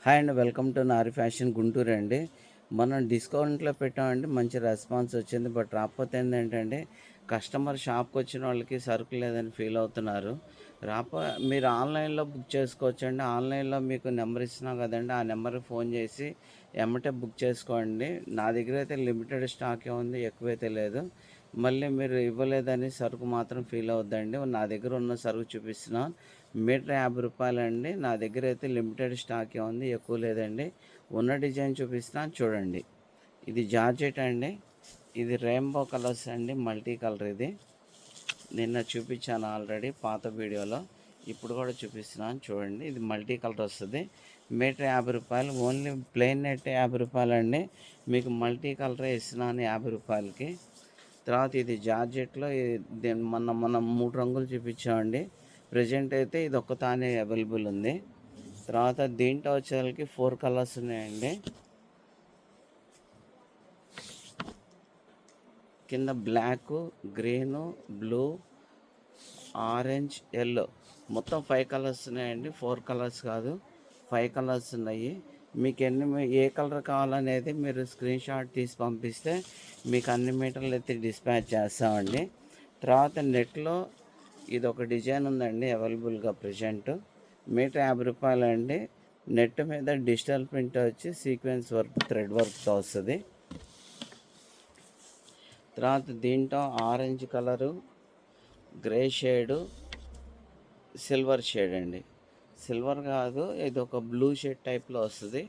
Hi అండి, welcome to Nari fashion Guntur అండి. మనం డిస్కౌంట్లో పెట్టామండి, మంచి రెస్పాన్స్ వచ్చింది. బట్ రాకపోతే ఏంటంటే కస్టమర్ షాప్కి వచ్చిన వాళ్ళకి సరుకు లేదని ఫీల్ అవుతున్నారు. రాపో మీరు ఆన్లైన్లో బుక్ చేసుకోవచ్చండి. ఆన్లైన్లో మీకు నెంబర్ ఇస్తున్నాం కదండి, ఆ నెంబర్కి ఫోన్ చేసి ఎమ్మటే బుక్ చేసుకోండి. నా దగ్గర అయితే లిమిటెడ్ స్టాకే ఉంది, ఎక్కువైతే లేదు. మళ్ళీ మీరు ఇవ్వలేదని సరుకు మాత్రం ఫీల్ అవుద్దండి. నా దగ్గర ఉన్న సరుకు చూపిస్తున్నాను. మీటర్ రూ. 50 అండి. నా దగ్గర అయితే లిమిటెడ్ స్టాకే ఉంది, ఎక్కువ లేదండి. ఉన్న డిజైన్ చూపిస్తున్నాను చూడండి. ఇది జార్జెట్ అండి. ఇది రెయిన్బో కలర్స్ అండి, మల్టీ కలర్. ఇది నిన్న చూపించాను ఆల్రెడీ పాత వీడియోలో, ఇప్పుడు కూడా చూపిస్తున్నాను చూడండి. ఇది మల్టీ కలర్ వస్తుంది. మీటర్ రూ. 50, ఓన్లీ ప్లెయిన్ నెట్ రూ. 50 అండి. మీకు మల్టీ కలరే ఇస్తున్నాను రూ. 50కి. తర్వాత ఇది జార్జెట్లో మనం 3 రంగులు చూపించామండి. ప్రజెంట్ అయితే ఇది ఒక్కతానే అవైలబుల్ ఉంది. తర్వాత దీంట్లో వచ్చేసరికి 4 కలర్స్ ఉన్నాయండి. కింద black, green, blue, orange, yellow, మొత్తం 5 కలర్స్ ఉన్నాయండి. 4 కలర్స్ కాదు, 5 కలర్స్ ఉన్నాయి. మీకు ఏ కలర్ కావాలనేది మీరు స్క్రీన్ షాట్ తీసి పంపిస్తే మీకు అన్ని మీటర్లు ఎత్తి డిస్పాచ్ చేస్తామండి. తర్వాత నెట్లో ఇది ఒక డిజైన్ ఉందండి అవైలబుల్గా ప్రజెంట్. మీటర్ రూ. 50 అండి. నెట్ మీద డిజిటల్ ప్రింట్ వచ్చి సీక్వెన్స్ వర్క్, థ్రెడ్ వర్క్తో వస్తుంది. తర్వాత దీంట్లో orange colour, grey shade, silver shade అండి. సిల్వర్ కాదు, ఇది ఒక బ్లూ షేడ్ టైప్లో వస్తుంది.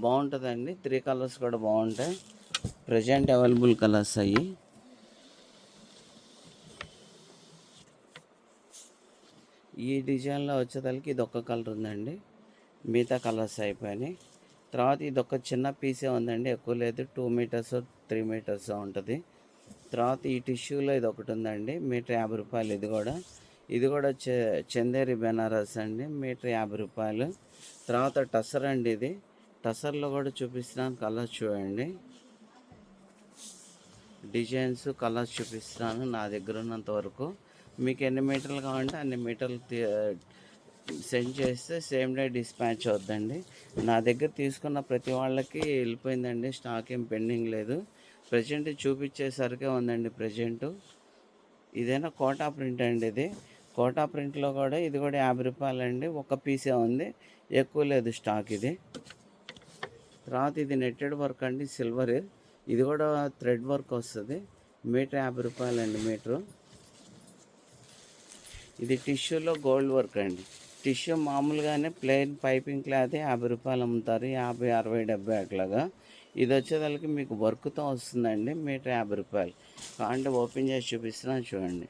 బాగుంటుందండి. 3 కలర్స్ కూడా బాగుంటాయి. ప్రజెంట్ అవైలబుల్ కలర్స్ అయ్యి. ఈ డిజైన్లో వచ్చేసరికి ఇది ఒక్క కలర్ ఉందండి, మిగతా కలర్స్ అయిపోయినాయి. తర్వాత ఇది ఒక చిన్న పీసే ఉందండి, ఎక్కువ లేదు. 2 మీటర్స్ 3 మీటర్స్ ఉంటుంది. తర్వాత ఈ టిష్యూలో ఇది ఒకటి ఉందండి, మీటర్ రూ. 50. ఇది కూడా చందేరి బెనారస్ అండి, మీటర్ రూ. 50. తర్వాత టసర్ అండి. ఇది టసర్లో కూడా చూపిస్తున్నాను, కలర్స్ చూడండి. డిజైన్స్, కలర్స్ చూపిస్తున్నాను నా దగ్గర ఉన్నంత వరకు. మీకు ఎన్ని మీటర్లు కావాలంటే అన్ని మీటర్లు సెండ్ చేస్తే సేమ్ డే డిస్పాచ్ అవుద్దండి. నా దగ్గర తీసుకున్న ప్రతి వాళ్ళకి వెళ్ళిపోయిందండి, స్టాక్ ఏం పెండింగ్ లేదు. ప్రజెంట్ చూపించేసరికే ఉందండి ప్రజెంటు. ఇదేనా కోటా ప్రింట్ అండి. ఇది కోటా ప్రింట్లో కూడా ఇది కూడా రూ. 50 అండి. ఒక పీసే ఉంది, ఎక్కువ లేదు స్టాక్ ఇది. తర్వాత ఇది నెట్టెడ్ వర్క్ అండి, సిల్వర్. ఇది కూడా థ్రెడ్ వర్క్ వస్తుంది. మీటర్ రూ. 50 అండి మీటరు. ఇది టిష్యూలో గోల్డ్ వర్క్ అండి. టిష్యూ మామూలుగానే ప్లెయిన్ పైపింగ్ క్లాత్ రూ. 50 అమ్ముతారు, 50, 60, 70 అట్లాగా. ఇది వచ్చేదానికి మీకు వర్క్తో వస్తుందండి, మీటర్ రూ. 50. కాంటే ఓపెన్ చేసి చూపిస్తున్నాను చూడండి.